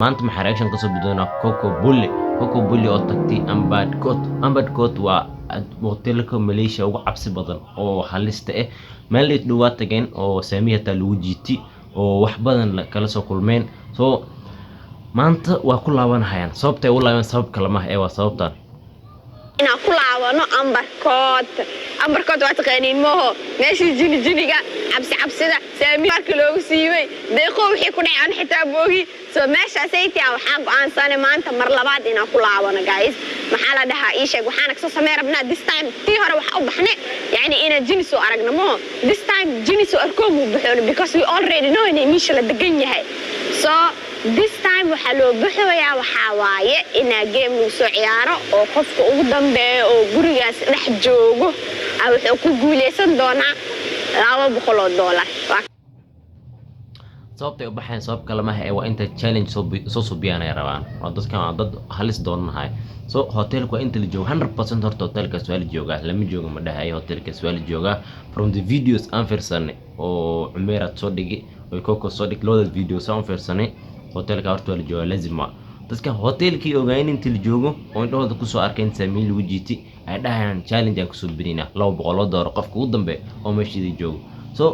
maanta maxaa reaction kasoo bidoona Coco Bully oo tagtay Ambad Court waa hotelka Malaysia ugu cabsi badan oo halista ah meel ay dhawaad tageen oo saamiya taa lagu jiiti oo wax badan kala soo kulmeen so maanta waa ku laabanayaan sababtay u laaban sabab kale ma waa sababtan ina ku laabano Amber Court waa taqaaniin mooho meeshii jiniga cabsida saamiya marka loogu siibay deeqo wixii ku dhacay xitaa boogi so meeshaas ay tii waxaan go'aansanay maanta mar labaad ina ku laabano guys maxaa la dhahaa ii sheeg waxaan ka soo sameeynaa this time tii hore waxa u baxnay yani ina jini soo aragna mooho this time jini soo arko mu baxoon because we already know in meesha la degan yahay so this time waxa loo baxayaa waxa waaye in game lagu soo ciyaaro oo qofka ugu dambeeyo oo gurigaas dhex joogo wuxuu ku guuleysan doonaa $200 sababtay u baxeen sabab kale ma waa inta challenge soo subiyaan ay rabaan oo dadkan dad halis doonahay so hotelku waa inta la joogo 100% horta hotelka su'aal jooga lama joogo ma dhahay hotelka su'aal jooga from the videos aan fiirsanay oo Umeera soo dhigi oo Coco soo dhig looda videos aan fiirsanay hotelka horta la jooga lazima dadka hotelkii ogayn inta la joogo oo indhooda ku soo arkeen saamiil lagu jiiti ay dhahaan challenge aan ku soo binina $200 qofka ugu dambe oo meeshii joogo so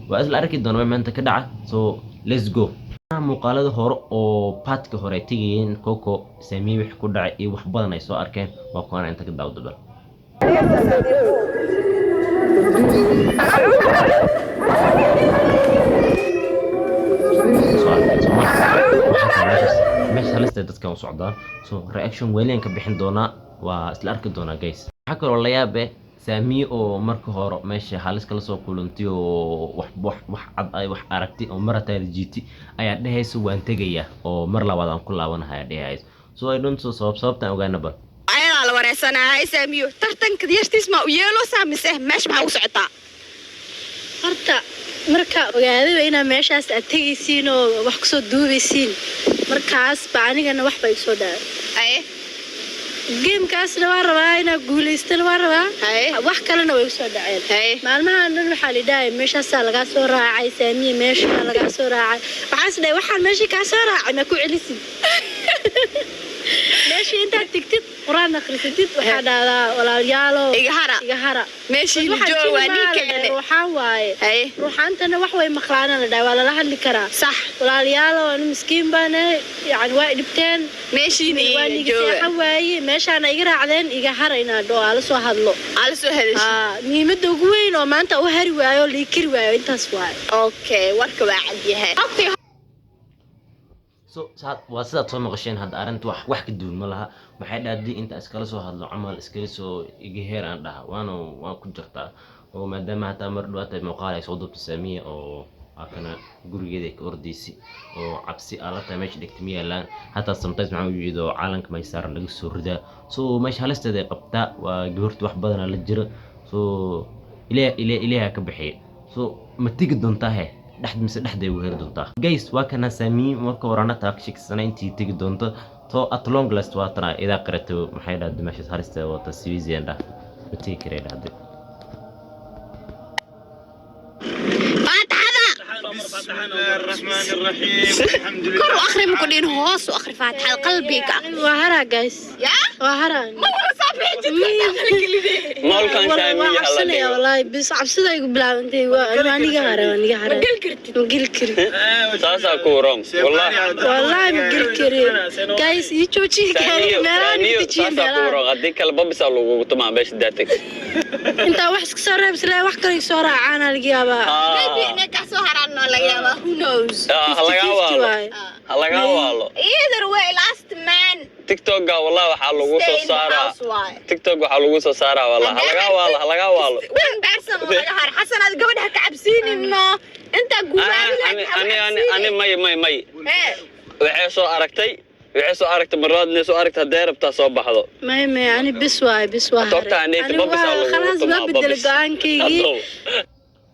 waa isla arki doonaa maanta ka dhaca so let's go muuqaalada hore oo paadka hore tigeen Coco saamiil wax ku dhacay iyo wax badan ay soo arkeen waa kuwan inta ka daawdo dadka u socdaan so reaction weeleen ka bixin doona waa isla arki doona guys waxa kale oo la yaab saamiyo oo marka hore meesha halis kala soo kulantay oo wax cad ay wax aragtay oo marata jiiti ayaa dhahayso waan tagaya oo mar labaad aan ku laabanahay dhahayso so I don't so sababtan ogaanaba ayna la wareysanahay saamiyo tartanka yartiis ma u yeelo saamise meesh ma u socotaa horta marka ogaadaba ina meeshaas aad tagaysiin oo wax ku soo duubaysiin markaas baanigana wax bay soo dhaay game kaas waa rabaa ina guuleystan waa rabaa wax kalena way soo dhaceen maalmahan dhan waxa la dhaay meeshaas laga soo raacay saamiye meesha laga soo raacay waxaas dhaay waxaan meesha ka soo raacay ma ku celisin meesha inta tigtid quraan akhrisid waxa dhaadaa walaalayaalo iga hara meesha jooga ninka waxaan waaye ruuxantana wax way maqlaana la dhaay wala la hadli karaa sax walaalayaalo aan miskiin baan yani waa dhibteen meeshii jooga waaye meeshaana iga raacdeen iga hara ina ala soo hadlo muhiimada ugu weyn oo maanta u hari waayo liikir waayo intaas waaye okay warka waa cad yahay so waa sida soo maqasheen hadda arinta wax ka duwan ma laha maxay dhaaday inta iskala soo hadlo amal iskala soo iga heer aan dhaha waan ku jirtaa oo maadaama hata mar dhawaatay muuqaal ay soo dubtay saamiya oo akana gurigeeda ka ordaysi oo cabsi alata meesha dhigtay yaalaan hata sometimes maxaa u jeedo caalanka ma saaran laga soo ridaa so meesha halisteeda ay qabtaa waa gabartu wax badan la jiro so ilaaha ka bixiy so ma tigi doontaa dhexday u heer doontaa guys waa kana saamiin marka warana taakshiksan intii tigi doonto to at long last waa tana ida qarato maxay dhahday meesha halisteeda wata Switzerland ma tigi karay dhahday بسم الله الرحمن الرحيم الحمد لله كل اخر من كلين هوس واخر فاتحه قلبك وهرا جايز يا وهرا ما هو صافي جدا مول كان سامي والله بس عبسده يقول بلا انت واني هرا مقل كرت ساسا كورون والله مقل كرت جايز يجوجي كان مالاني تجي ساسا كورون هذيك البابس لو طمع باش داتك انت وحش كسر بس لا wax kale soo raacana laga yaaba maybe inay ka soo harano laga yaaba who knows halaga waalo either way last man TikTok والله waxa lagu soo saaraa TikTok waxa lagu soo saaraa والله halaga waalo ben barsan laga har xasan aad gabadha ka cabsiinino inta gudaha ani may waxay soo aragtay marwaadna soo aragtay deerabta soo baxdo may ani bis waay doctor ani خلاص ما بدل go'aankaygi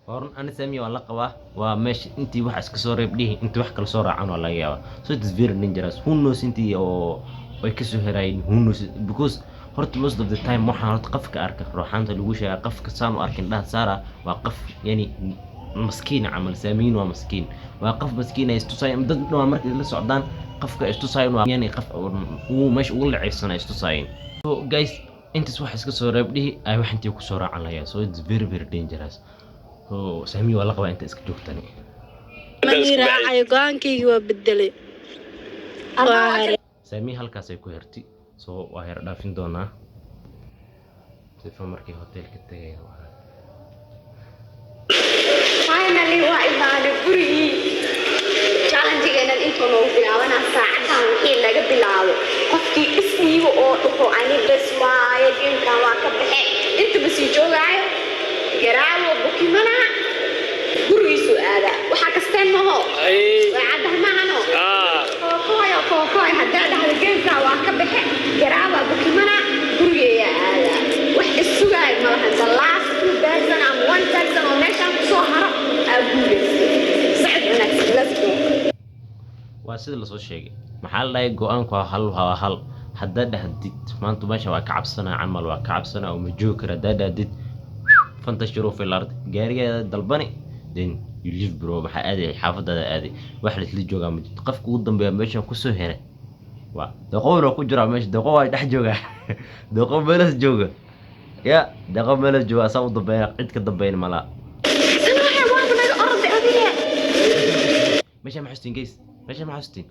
horn ana saamiyo la qabaa waa meesha intii wax iska soo reebdhihi intii wax kala soo raacan waa laga yaabaa so it is very dangerous who knows intii oo way ka soo herayn who knows because horta most of the time waxaan horta qafka arka ruuxanta lagu sheegay qafka saan u arkin dhaha saara waa qaf yani مسكين عمل سامين ومسكين وقف مسكين يستوصي دد ما مركز la socdaan qofka istusayn waa yani qof uu meesha ugu lacaysan istusayn. So guys intaas wax iska soo reebdhihi ay wax intii ku soo raacan lahayd, so it's very very dangerous. So Sami wala qaba inta iska joogtani mani raacayo go'aankayga waa bedelay. Sami halkaas ay ku herti, so waa heer dhaafin doonaa sifa markii hotelka tagay. finally waa imaanay gurigii challenge-geena inta loo bilaabana saacadan wixii laga bilaabo qofkii isniiba oo dhuxo ani bes waaye geemka waa ka baxay inta basi joogaayo garaawo bukimana gurigiisu aada waxa kasteen maho waa cadahmahano kookoy haddaa dhahda geemka waa ka baxay garaawo bukimana gurigeeya aada wax isugaay malaha the last two person and one person oo meeshaan kusoo haro waa sida la soo sheegay maxaa la dhahay go'aanku waa hal hadda dhahdid maanta meesha waa ka cabsanaa camal waa ka cabsanaa oo ma joogi kara hadda dhahdid fantashiro filard gaarigeeda dalbani then you live bro maxaa aaday xaafadada aaday wax la isla joogaa ma jirto qofka ugu dambeeya meesha ku soo heray waa daqowna ku jira meesha daqow ay dhex jooga daqow meelas jooga ya daqow meelas jooga asaa u dambeeya cid ka dambeyn malaa meesha maxustin guys meesha maxustin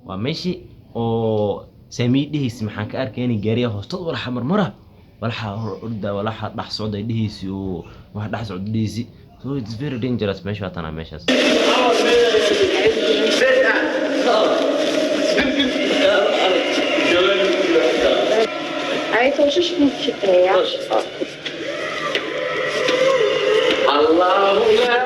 waa meeshii oo Sami dhihiis maxaan ka arkay inay gaariga hoostood walaxa marmara walaxa orda walaxa dhax socday dhihiisi oo wax dhax socday dhihiisi, so it's very dangerous meesha tana meeshaas. ay tooshish ku shaqeeya Allahu la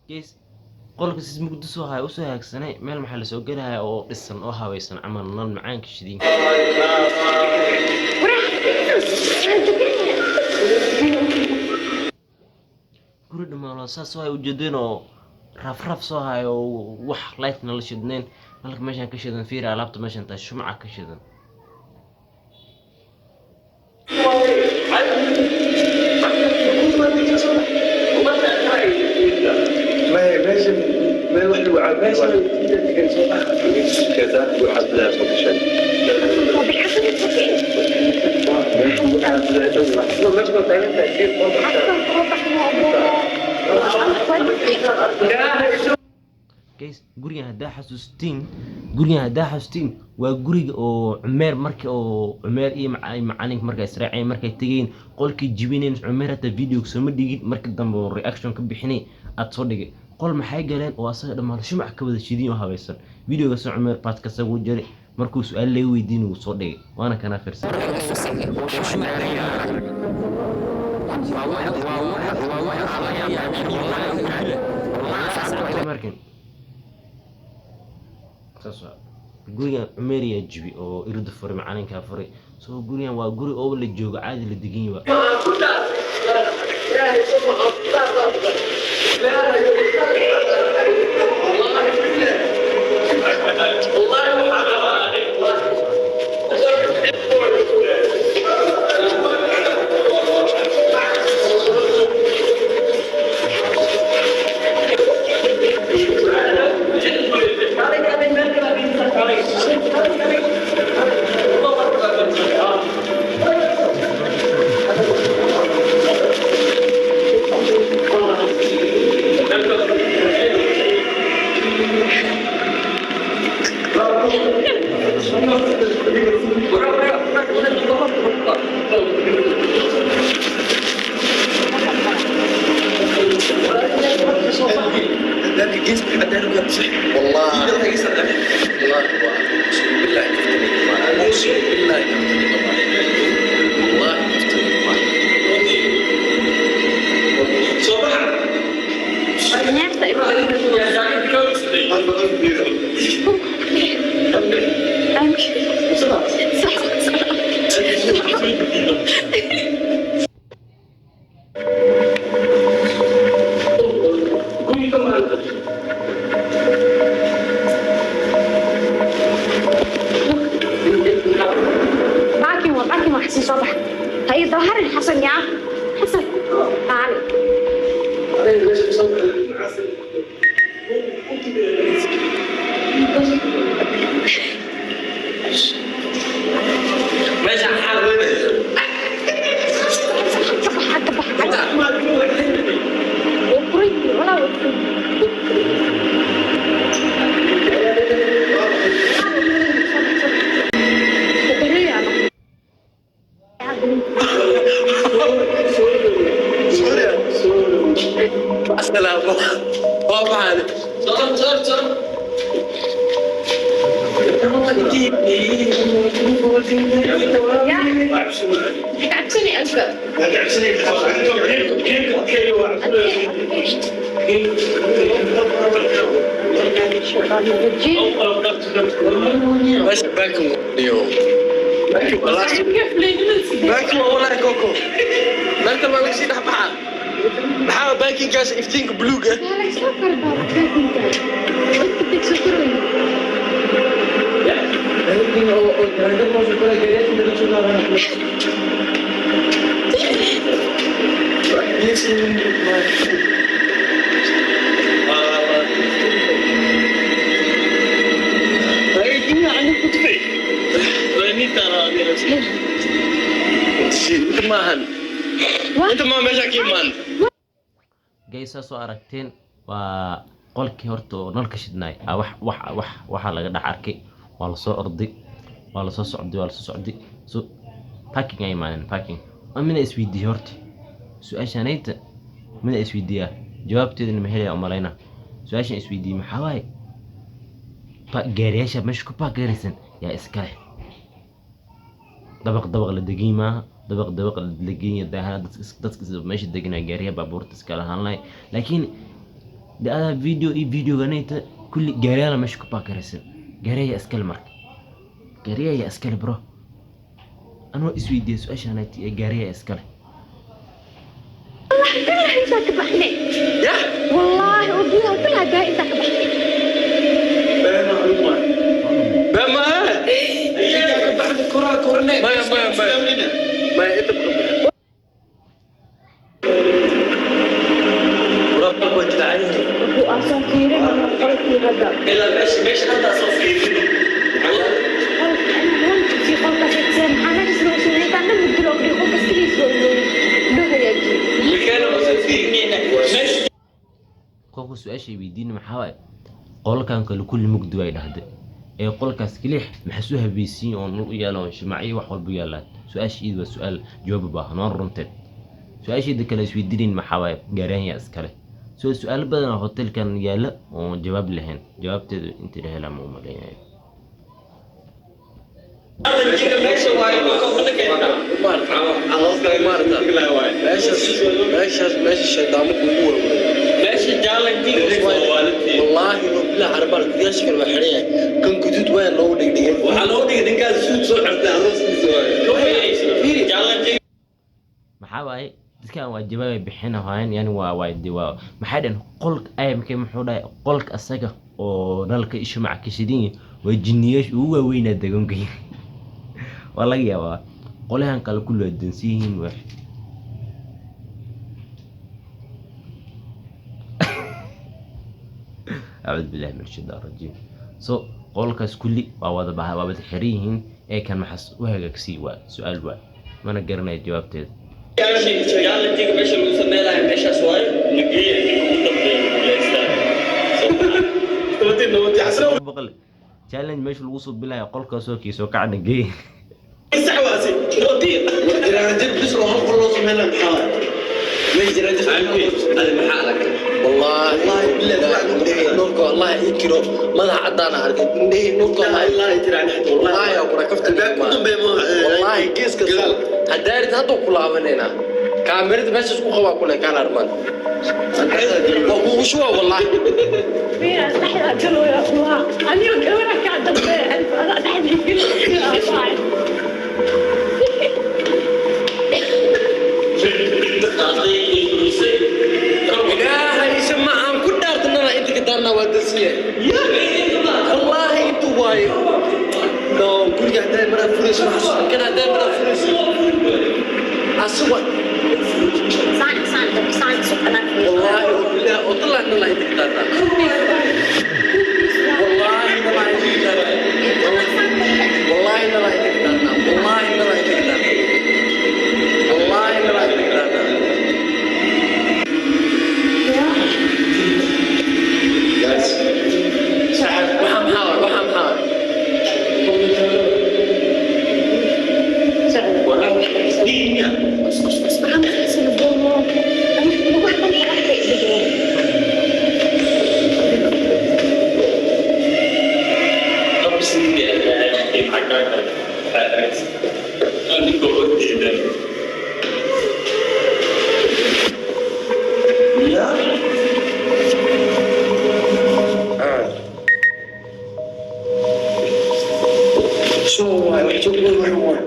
guys qolka sis mugdo soo hay u soo haagsanay meel maxaa la soo galahay oo dhisan oo hawaysan camal nal macaanka shidin guri dhamaalo saas oo ay u jeedeen oo raf soo hay oo wax light nala shidneen halka meeshan ka shidan fiir alaabta meeshan taa shumaca ka shidan ما الواحد وعد ماشي كان صباح كذا وعد لا صوت شيء guys guriga haddaa xasuustiin waa guriga oo Cumeer markii oo Cumeer iyo macallinka markay israaceen markay tageen qolkii jibineen Cumeer hata video soo ma dhigin markii dambe oo reaction ka bixinay aad soo dhigay qol maxay galeen oo asaga dhamaan shumac ka wada shidin oo hawaysan videoga soo Cumeer baad ka soo jiray markuu su'aal la weydiin uu soo dhigay waana kana fiirsan markan sasa gurigan Cumeer ya jibi oo irida furay macallinka furay, soo gurigan waa guri oo la joogo caadi la degan yahay حسن صباح هي ظهر الحسن يا حسن تعال ماشي على الحال وين ولا السلام بابا هذا صار عكسني أكثر بس باكم اليوم باكم والله كوكو ما انت ما نسيت بحاول باكي كاس افتينك بلوغة انت ما مشاكل مان geysaa soo aragteen waa qolkii horta oo nalka shidnay waxa laga dhax arkay waa la soo orday waa la soo socday so packing ay maanan packing amina isweydiiyay horta su'aashanayta mina isweydiiyaa jawaabteedana ma helaya umalayna su'aashan isweydiiyay maxaa waaye gaariyaasha meesha ku paakaysan yaa iska leh dabaq la degay maaha dabaq la degay daahana dadka meesha deganaa gaariyaha baabuurta iska lahaanay laakiin dada video ganayta kulli gaariyaha meesha ku paakaysan gaariyaha iska leh marka gaariyaha iska leh bro anoo isweydiiyay su'aashanayta gaariyaha iska leh انت كبحني والله وبيها كلها جاي انت كبحني بما انت كبحت الكرة كورنيت ما انت وربك وانت عليه هو عصافير قلبي هذا الا مش حتى عصافير في خلطة كتير أنا جسمي وسويت أنا مدلوك دي خلطة ستريس له يجي qofku su'aashay weydiin maxaa waaye qolkan kale kulli mugdi way dhahday ee qolkaas kaliix maxaa soo habeeysiin oo nul u yeelan shimaaci wax walba yeelan su'aashiid waa su'aal jawaab baahan oo runteed su'aashiida kale isweydiin maxaa waaye gaaraya iskale soo su'aal badan hotelkan yaala oo jawaab lahayn jawaabteedu inta la helaa ma umaleeyahay ماشي الشيطان مقبول ماشي جالك دي والله لو بلا عربال كياش كان بحريه كان كدود وين لو دغدغ waxa loo dhigay ninkaas suud soo xirtay arooskiisa waay jaalak maxaa waaye dadkan waa jawaab bixinayaan yani waa diwaa maxay dhan qolka ayamkay muxuu dhahay qolka asaga oo nalka isha mac ka shidin waa jinniyeesh ugu waaweyn deegaanka waa laga yaabaa qolahan kale kullu adansiin wax أعوذ بالله من الشيطان الرجيم qolkaas kulli waa wada xiriyihiin ee kan maxas wahaga kasi waa su'aal waa mana garanay jawaabteeda jaalatiga meesha lagu sameeyo meeshaas waayo nigeria ugu dambeeyo challenge meesha lagu soo bilayo qolkaas oo kiisoo ka cadagay saxwaasi rooti jiraan dib bis oo qol loo sameeyo maxaa ما يجري هذا محالك والله نورك والله يكرو ما عدانا عرفت ندي نورك والله يجري والله يا ابو ركفت والله كيس كذا هدارت هذا كلها مننا كاميرا بس اسكو خوا كلها كان ارمان وشو والله في احد قالوا يا الله انا كاميرا قاعده انا احد يقول إلهي سمع عن كل دار تنرى أنت كدارنا ودسية والله أنتوا واي لو كل قاعدين مرة فريس كان دائما فريس أسوأ والله وبالله وطلع إن الله يتقدر والله إن الله يتقدر والله إن الله يتقدر والله إن الله يتقدر والله إن الله يتقدر وحم حاول شو هو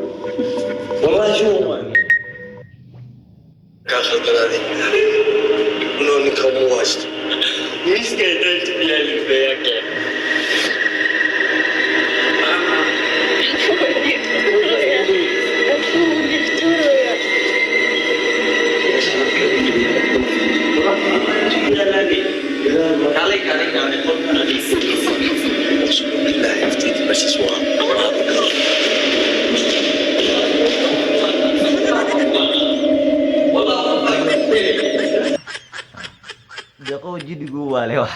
والله شو هو كاخذ هذه منو نكمل واجد ايش قاعد تبيع لي فيك لا يفتيك بس اسمع دقو جدي جوا له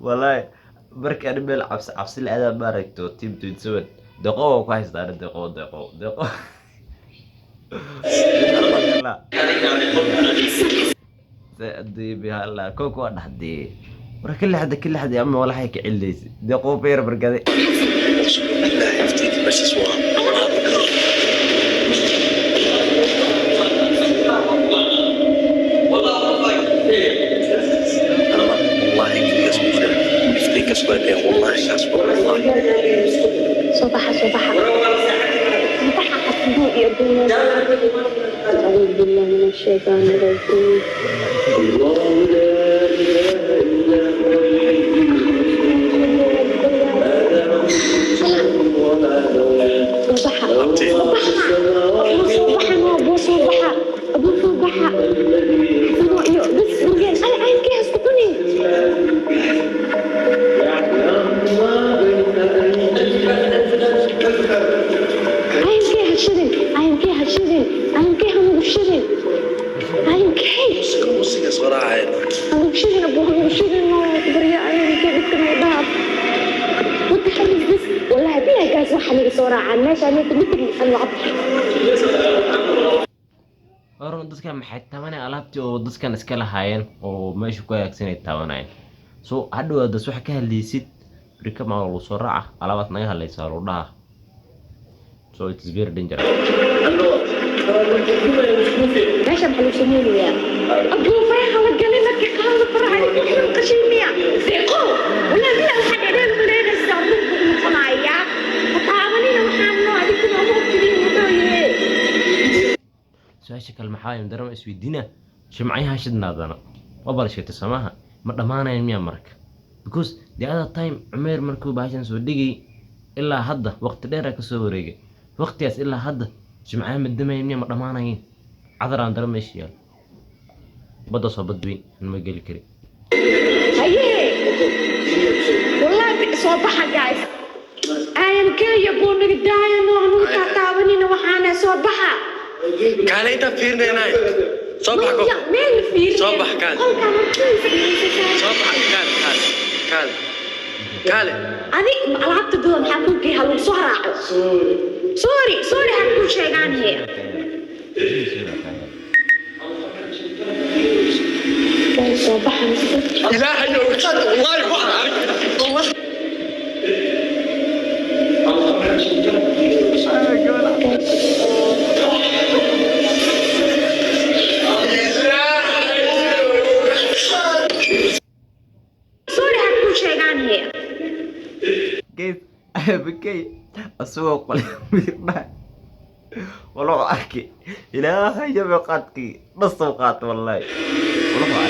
والله برك أنا بلعب عبس الأداء باركتو تيم تنسون دقو كويس دار دقو لا سأدي بها الله كوكو نحدي ورا كل حد يا عمي ولا حيك عليس دقو بير بركدي لا يفتيك بس اسمع والله صباح حسبوء يا الدنيا أعوذ بالله من الشيطان الرجيم الله لا إله إلا هو صباح أبو صباح بس رجال أنا عايز كده اسكتوني موسيقى صراحة أنا بشيرين أبوها بشيرين برياء أنا كيف كنا وأنت حريص بس والله بيها كاس واحد صورة عن ماشي أنا مثل العطش أرون dadkan maxay tabanay alaabtii oo dadkan iska lahaayeen oo meesha ku yaagsanay tabanay soo hadhow dad wax ka hadlaysid rika ma loo soo raaca alaabad naga hadlaysaa loo dhaha so it is very dangerous ماشي محلو سمين يا أبو فرحة وقالي لك قال فرحة لك إحنا قشيمية زيقو ولا بلا وحد عدين بلين الزعبوك بمقنعية وطعامنين وحامنو عليكم أمور كريم وطوية su-aasha kale maxaa weeye darama isweydiina shimcayaha shidnaadana waa barashayta samaha ma dhammaanayn miyaa marka because the other time cumeer markuu baashan soo dhigay ilaa hadda waqti dheer ka soo wareegay waqtigaas ilaa hadda shimcayaha madamayn miyaa ma dhammaanayn cadaraan darama meesha yaal badda soo badweyn ma geli kari هيه والله صباحا جايز أيام كي يبون قدايا نوعنو تعتاونين وحانا صباحا كان انت فيرنا هنا صباحكم مين فير صباح كان صباح كان أنا لعبت دول حكون كي هلو صهرة سوري حكون شيء عن هي صباحا إلهي لو كان والله واحد الله كيف بكي أسوق ولا بيرنا والله أحكي إلهي جاب قاتكي نص وقات والله والله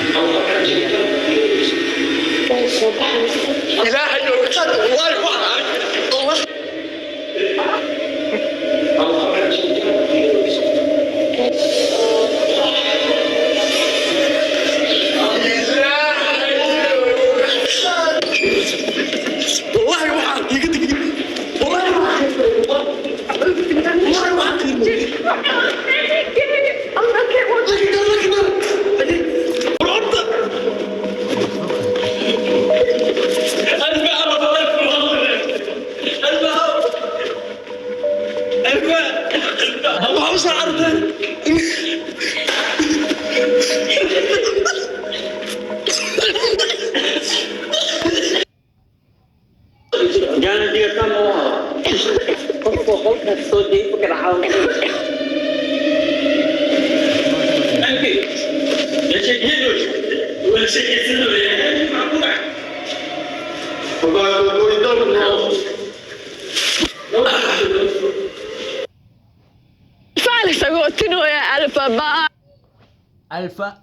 Alpha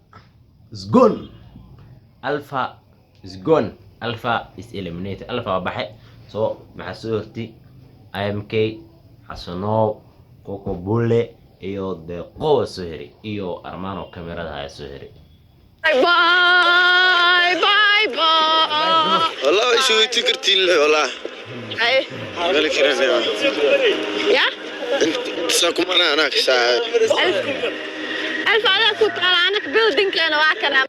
is gone. Alpha is gone. Alpha is eliminated. Alpha baxay. So maxaa soo hortay IMK Xasanow Coco Bulle iyo Deqo soo heri iyo Armano kamerada ay soo heri. Bye bye bye. والله شو تكرتي والله اي مالك راه يا تساكم انا ساعه ألف على كنت على عنك بيلدينج أنا وعكنا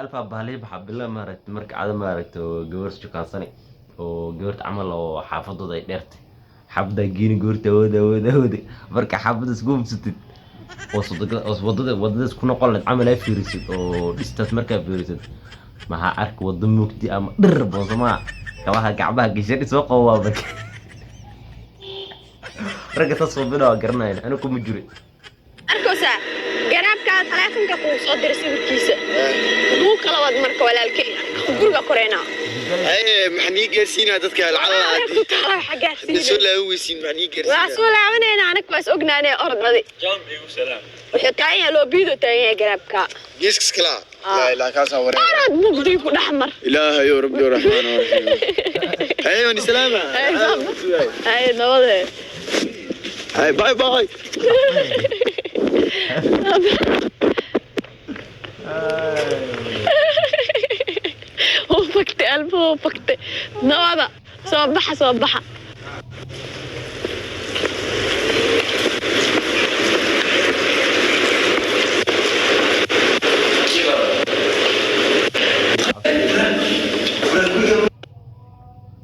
ألفا بالي بحب الله مارت مرك عاد مارت وجورت شو كان صني وجورت عمل أو حافظه ذي درت حبدا جيني جورت وده مرك حافظ سقوم ستة وصدق كنا قلنا عمل في ريسيت أو استثمر في ريسيت مع عرك وضمك دي أم درب وسماع كواها كعبها كيشك سوق وابك رجع تصور بنا وقرنا أنا كم مجري أركوسا قرابك تلاتنك قوس أدري سيبكيسة مو كلاود مرك ولا الكي خبرك كورينا اي محني جالسين ددك العلا أنا كنت على حاجات نسول هويسين محني جالسين واسول عمنا أنا بس أجنا أنا أرض هذه جام بيو سلام وحتى لو بيدو تاني قرابك جيسكس كلا لا لا كاسا ورا أرد مقدي يكون أحمر إله يا ربي الرحمن الرحيم ايوه سلامة أي نوضة هاي باي باي هو فكت قلبه هو فكت نوضة صبحة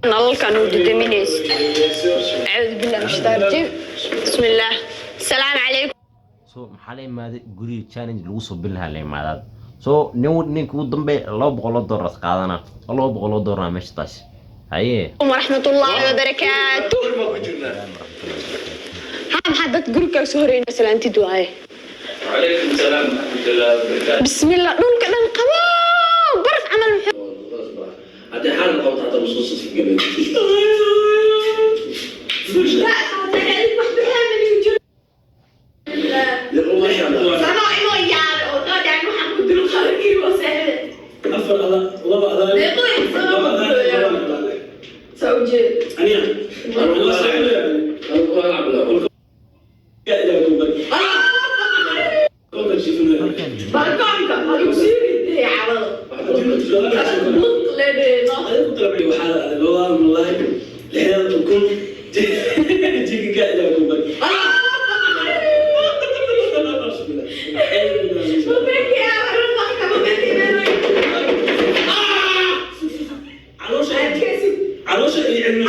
نضل كانوا دمينيس أعوذ بالله من الشيطان الرجيم بسم الله السلام عليكم so maxaa la imaaday guriga challenge lagu soo bilaha la imaadad so ninka ugu dambe $200 qaadana $200 meesha taas haye ورحمة الله وبركاته هم حدد جروك سهرين مثلا أنت دعاء عليكم السلام ورحمة الله وبركاته بسم الله نقول كذا قوام برف عمل محب هذه حالة قوة حتى بصوص في الجبل لا صوتك عليك واحد حامل يوجد للروح يا الله صناعي ما يعرف وقاعد يعني محمد دلو خارجي وسهل أفر الله بقى لا يطيح صناعي سوجي أنيا أنا والله سعيد أنا ألعب لا يا إلهي كل شيء بركانك هذا سيري يا عوض نط لنا طلبي وحالة والله والله الحين تكون تيجي قاعدة أقول لك عروسة يعني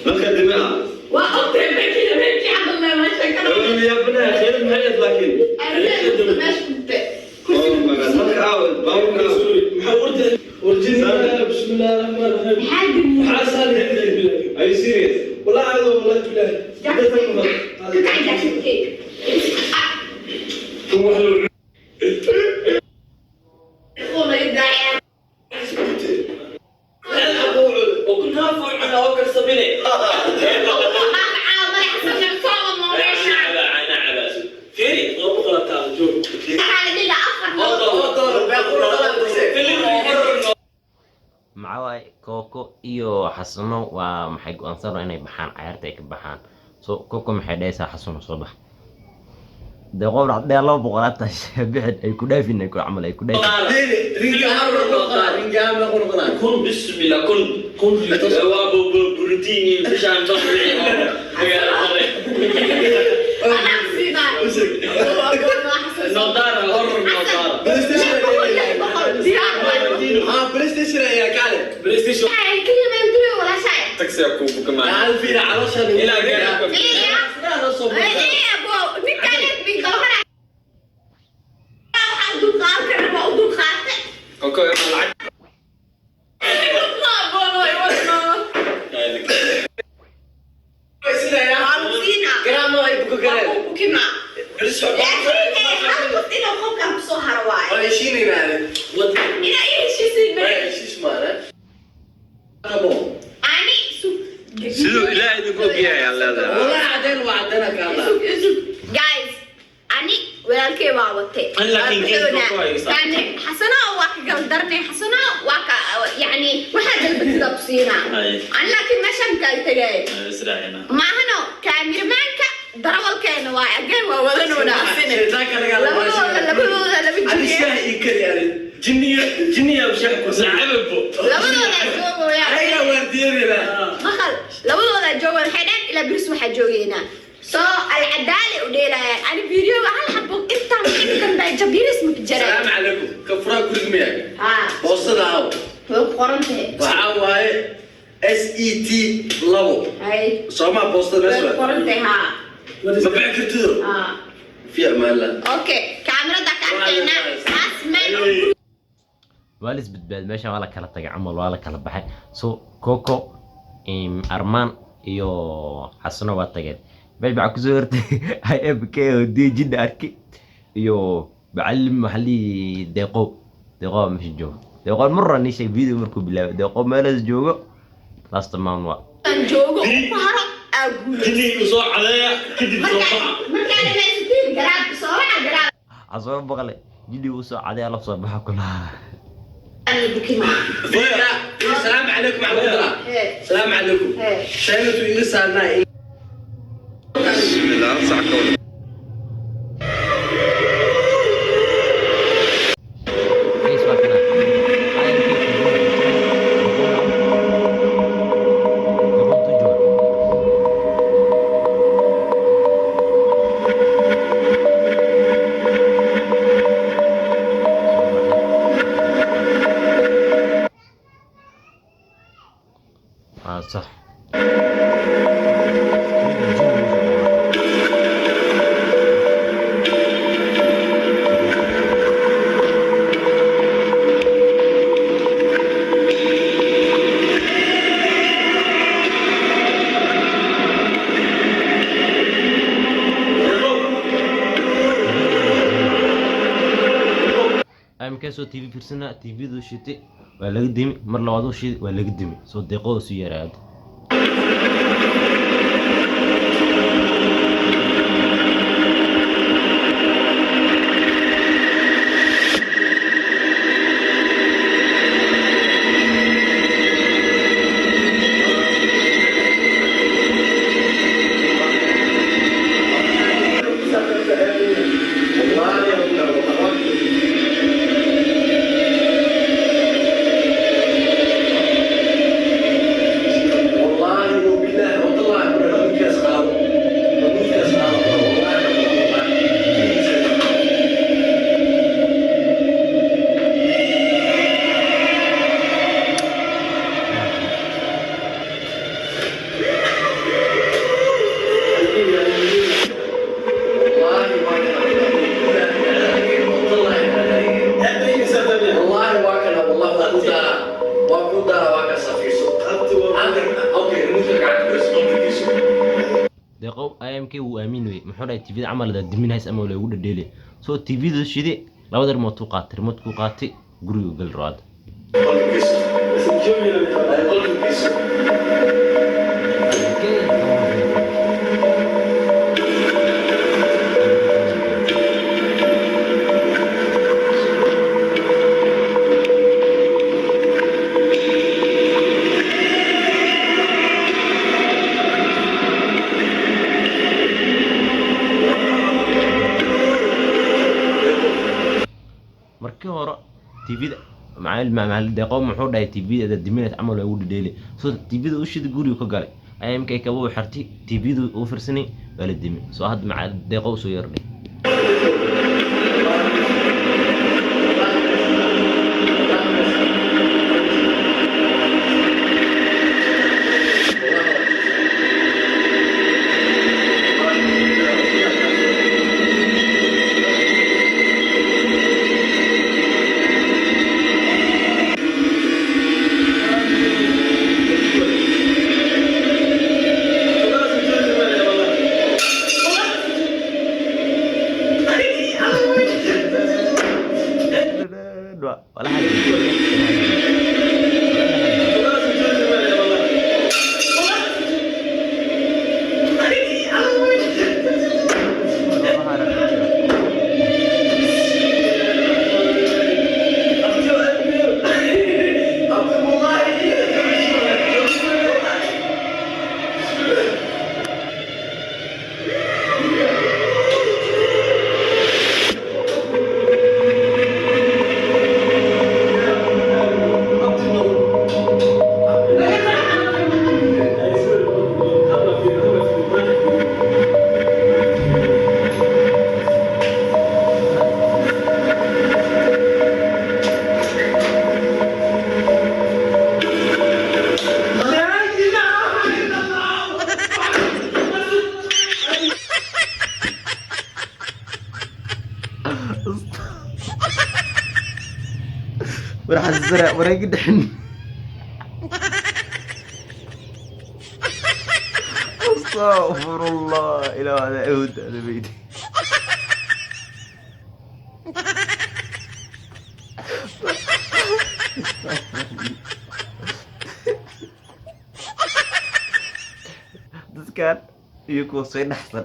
ما كدمها وأقطع بكي لبكي عبد الله ما شكرا يا ابنها خير من هيئة لكن أنا ماشي محورته ورجينا بسم الله الرحمن الرحيم حاسة بالله أي سيريس والله هذا والله بالله وكنت هافع على وكر سبيلي فيري ضرب غلط Coco iyo Xasano waa maxay go'aansan inay baxaan ciyaarta ay ka baxaan so Coco maxay dhaysaa Xasano soo bax deeqo dhacday loo boqorata bixid ay ku dhaafin ay ku amal ay ku dhaafin كن بسم الله كن جواب بروتيني مش عن طبيعي أنا حسينا نظارة هرب نظارة بلاي ستيشن بلاي ستيشن يا كالب بلاي ستيشن كل ما يدري ولا شيء تاكسي أكوب كمان تعال فينا علشان إلى جنب إيه يا أبو نكلم بيدورنا أدو خاطر ما أدو خاطر أوكي يلا ما بقول عروسينا كلام ما يبقى كلام وكما ولا شيء ماله ايش ماله ابو سيدو لا يدقوا فيها يا الله والله عدين وعدنا كذا guys أني ولكن ما وطي لكن كويس يعني حسنا واك قدرني حسنا واك يعني واحد البتدا بصينا أنا لكن ما شمكل تجاي اسرعنا ما هنا كاميرمانك ضرب كأنه واعجين وولنا جنية وشحك وسعبه لبضونا جوا الحين إلى برس واحد جوينا العدالة وديلا أنا فيديو هل حبوا أنت محمد جبير اسمك جرا السلام عليكم كفراك كل جميع وصلنا هاو قرنته وعاو هاي SET لابو هاي سوما بوست بس قرنته ها ما بعك كتير في أمان الله أوكي كاميرا دكانتنا أسمع waalis badbaad meesha waa la kala tagay camal waa la kala baxay so Coco Arman iyo Xasano waa tageen bal baa ku soo hortay IFK oo dijid arki iyo macallim maxalli deeqo meesha joogo deeqo marra nishay video markuu bilaabay deeqo meelaas joogo last man waa joogo ku haro aagul جنية وصوع عليا كدب صوفا markaan meestiin garaab soo waxa garaab asoo baqale video soo caday la soo baxa kulaha السلام عليكم عبد الله السلام عليكم شايفتوا إيه صارنا بسم الله صعقوا ايش وقتنا صح كاسو تي في فرسنا تي في دو شيتي ولا قديمي مر لوادو شي ولا قديمي سو دقيقه سو يراد دقو IMK وآمين وي محور تي في عمل ده دمين هايس أما ولا يقول ديلي سو تي في ده شيء لو ده ريموت قات قريو قل راد markii hore tvda macal deeqo muxuu dhahay tvda diminad camal ugu dhidheeli so tvda u shida guriga ka galay ayamkay kaba u xirtay tvda u firsanay wala dimi so had macal deeqo soo yardhay ولا حاجة وراح الزرع وراح يقدحن استغفر الله الى هذا عود هذا بيتي دسكان يكون صين احسن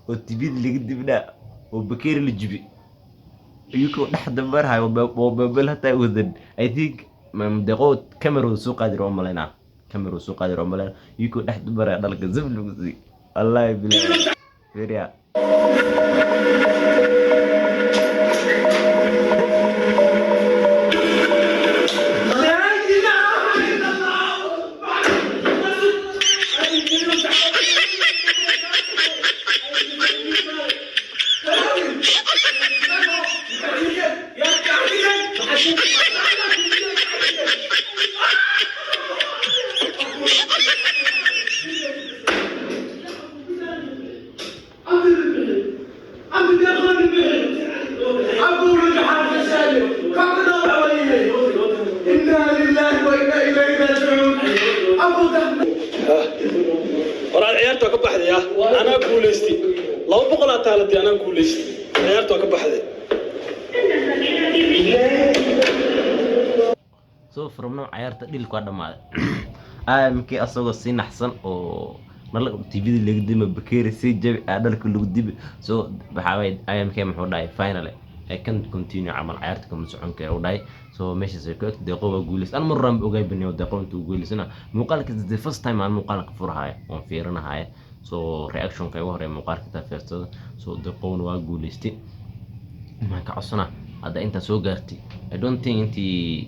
والتبيد اللي قدمنا وبكير اللي جبي يكون نحد مرها وبابلها تاوذن I think من دقوت كاميرا سوق قادر عملنا كاميرا سوق قادر عملنا يكون نحد مرها دلك زبل مزي الله يبلغ فيريا ورا عيارته كبحدي يا انا كوليستي لو بقول تالتي انا كوليستي عيارته كبحدي soo furno ciyaarta dhilku waa dhamaaday aamkii asagoo si naxsan oo nala tvda laga dima bakeeri si jabi dhalka lagu dibi soo baxaway aamkii muxuu dhahay finally I can continue amal ciyaarta kama socon karo dhahay soo meesha ay ku egtay deeqo waa guuleys aan marran ogaay baniyo deeqo intuu guuleysana muuqaalka the first time aan muuqaalka furahay oo fiirinahay soo reaction ka ugu horeeyay muuqaalka ta fiirsada soo deeqoona waa guuleystay ma ka cusna هذا أنت سو قارتي I don't think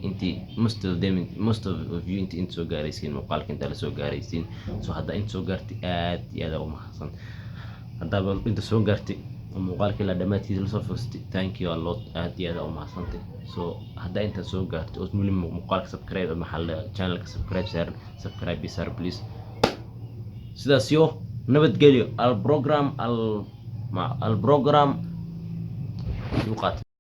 أنت most of you أنت سو قاريسين مقالك أنت اللي سو قاريسين so هذا أنت سو قارتي يا ذا وما حسن هذا أنت سو قارتي مقالك إلا دماتي لسه فستي thank you a lot يا ذا وما حسن so هذا أنت سو قارتي أسمولي مقالك سبسكرايب المحل channel سبسكرايب بيسار بليز سيدا سيو نبت قليو البروجرام يقاتل